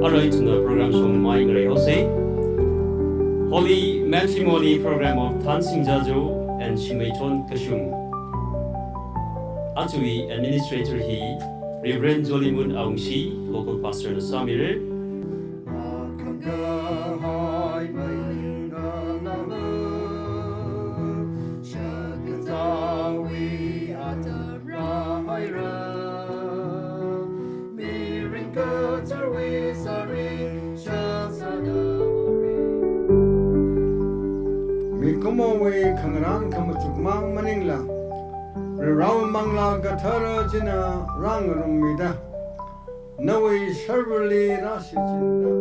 Alright, the program from my Jose. Holy Matrimony program of Thansing Jajo and Shimmeichon Kashung. Atui administrator he, Reverend Jolimun Aungshi, local pastor of Samir. Kumawe kangrang kamatuk mang maningla raw mangla gathara jina rang rumida nawe sharvali rasi jinda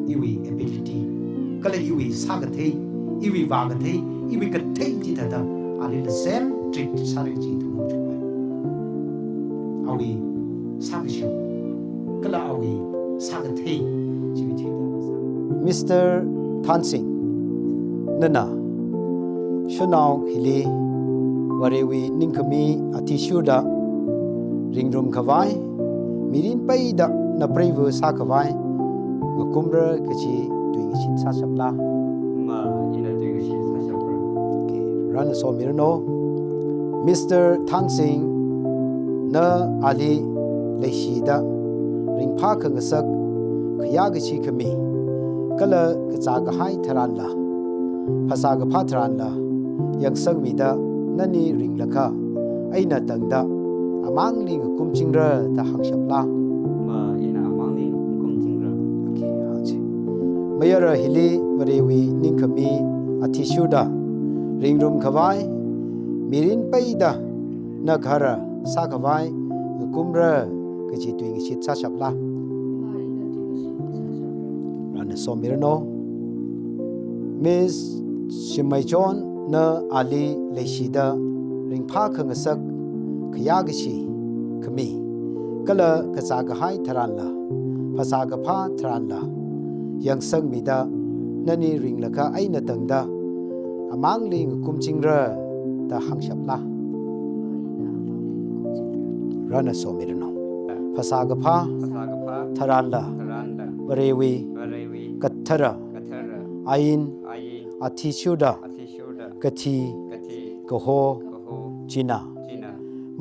iwi ability kala iwi sagate iwi vagate iwi kathe jitata ali the same treat sari ji tu mujwa awi sagishu kala awi sagate jiwi Mr. Thansing nana shunau hili warewi ninkami atishuda ringrum khawai mirin paida na prevu sakawai kumra kachi doing shin sa sapla Ma ina doing shin sa sapla. Okay, run so mirno Mr. Thansing na ali leishida ringpha khangasak khya gachi khami kala kacha ga hai tharanla phasa ga pha tharanla yangsang mida nani ringlakha aina tangda amangling kumchingra ta hangsapla Mayara hili warewi ninkami atishuda ringrum khawai mirin paida na ghara sa khawai kumra kachi tuing shit sa sapla rana somirno Miss Shimmeichon na ali leishida ringpha khangasak khayagashi khami kala kacha ga hai tharanla phasa ga pha tharanla yang sang mida nani ring laka aina tangda amangling kumchingra ta hangsapla rana somirno phasaga pha tharanda warewi kathara ain athishuda kathi koho china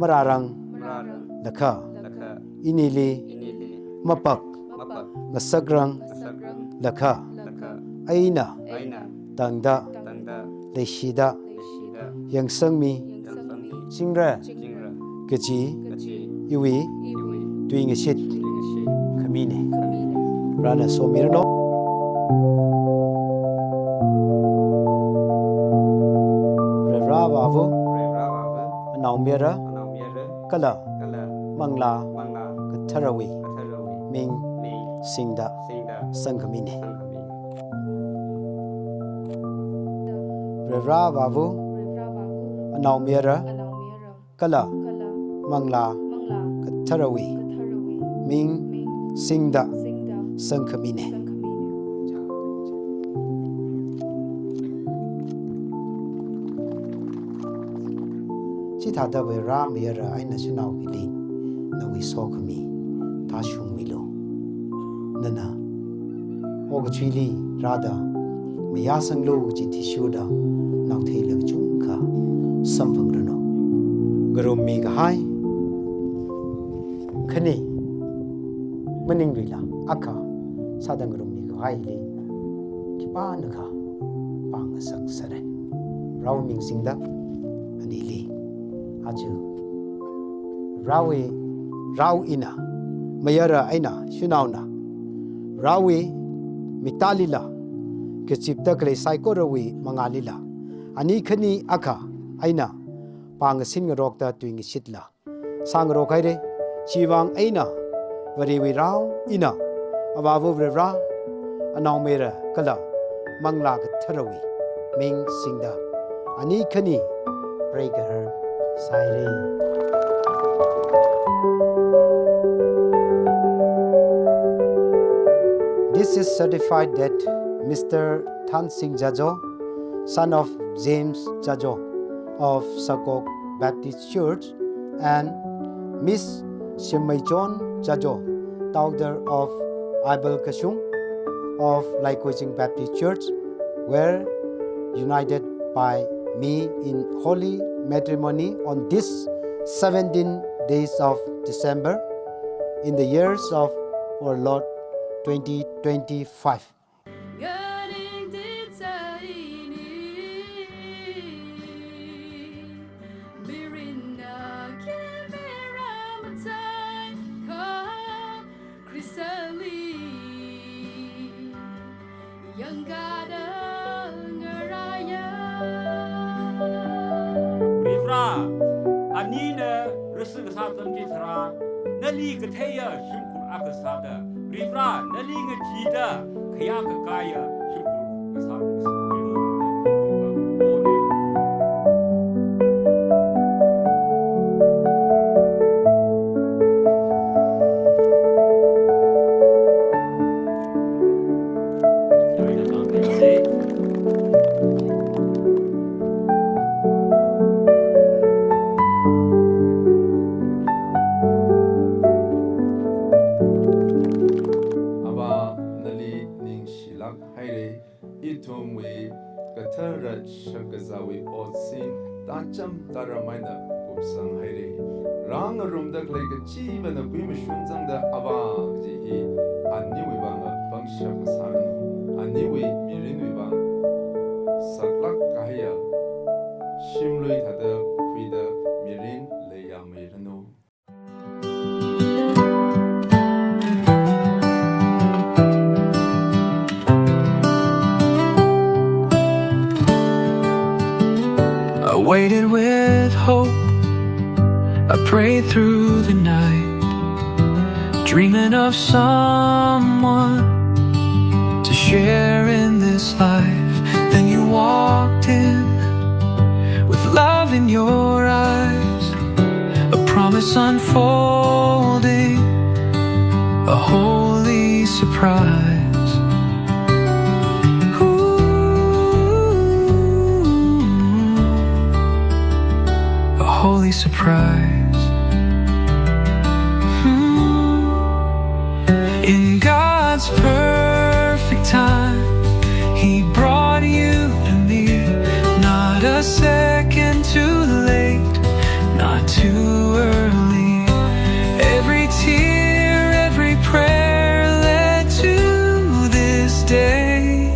mararang lakha inili mapak nasagrang lakha aina tangda leishida yangsangmi singra kachi iwi doing a shit kamine rana somirno revravu naumera kala mangla katharawi ming singda sangkamine Revra Babu Anaumira Kala Mangla Katharawi Ming Singda Sangkamine Chithada Vera Mira Aina Sunau Hili Nawi Sokami ta shung mi lo nana og chili rada me ya sang lo chi ti shu da nau thei le chung kha sam phang ra no grom mi ga hai khani maning ri la akha sadang grom mi ga hai le ki pa na kha pang sak sare rau ming sing da ani li aju rau ina mayara aina shunauna rawi mitalila ke chipta kle saiko rawi mangalila ani khani akha aina pang sin rok ta twing sitla sang ro khai re chiwang aina vari wi rau ina abavu ra anaw mera kala mangla ka tharawi ming singda ani khani breaker saire This is certified that Mr. Thansing Jajo, son of James Jajo of Shakok Baptist Church, and Miss Shimmeichon Jajo, daughter of Abel Kashung of Laikwaching Baptist Church, were united by me in holy matrimony on this 17 days of December in the years of our Lord 2025. Anina Russell Southern Gitra, Nelly Kataya, Shimkul Akasada, Rivra, Nelly Gita, Kayaka Kaya, Shimkul Taramina Gupsang Hairi Rang room the like a cheap and a quimishun the Ava Jihi, a new Ivanga, Bangshak San, a new Mirin Ivang, Saklak Kahia, Shimlui Hada, Quida, Mirin, Leia Mirano. I waited with hope, I prayed through the night, dreaming of someone to share in this life. Then you walked in with love in your eyes, a promise unfolding, a holy surprise. Holy surprise. In God's perfect time, He brought you to me. Not a second too late, not too early. Every tear, every prayer led to this day.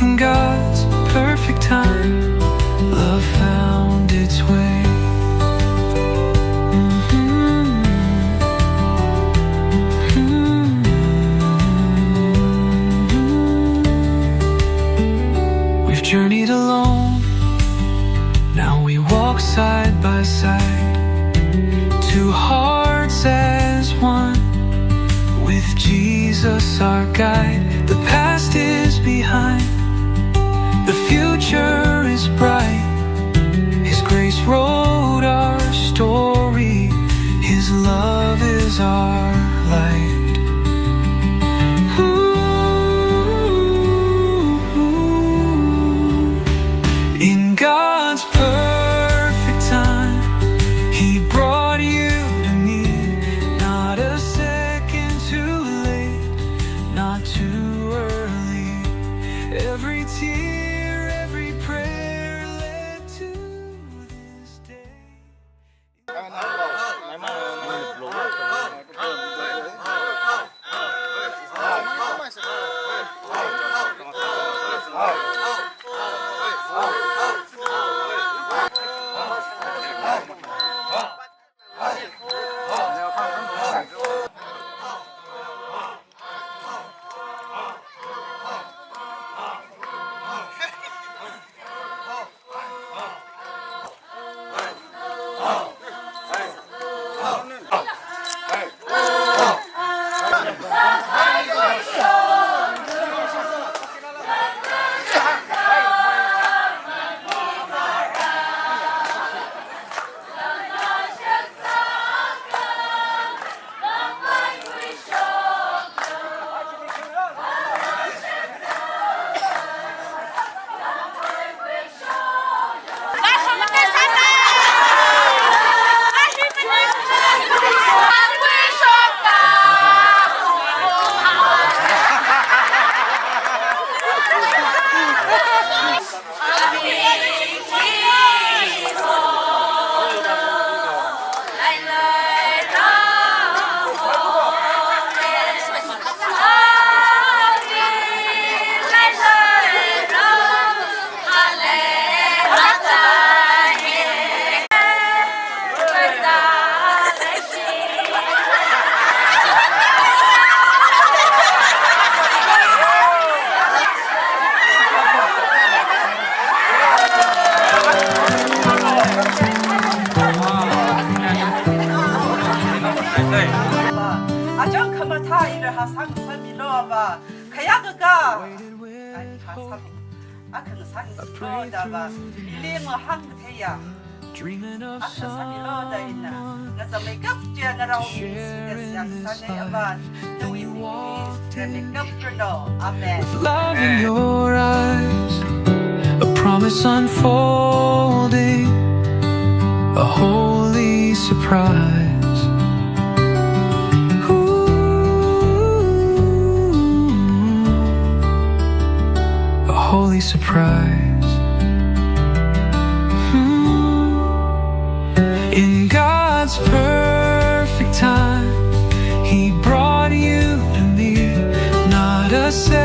In God's perfect time, love found its way. Journeyed alone, now we walk side by side, two hearts as one, with Jesus our guide. The past is behind, the future is bright. His grace wrote our story, His love is our light. God's perfect time, He brought you to me. Not a second 아정 그마타 일을 하상 삼이로와 가야가 아니 하상 아그 상로다바 일링어 한테야 아그 상이로다 있나 그래서 메이크업 제너럴 산에야바 누이 메이크업 프로 아멘 Love in your eyes, a promise unfolding, a holy surprise. A holy surprise. In God's perfect time, He brought you to me, not a second.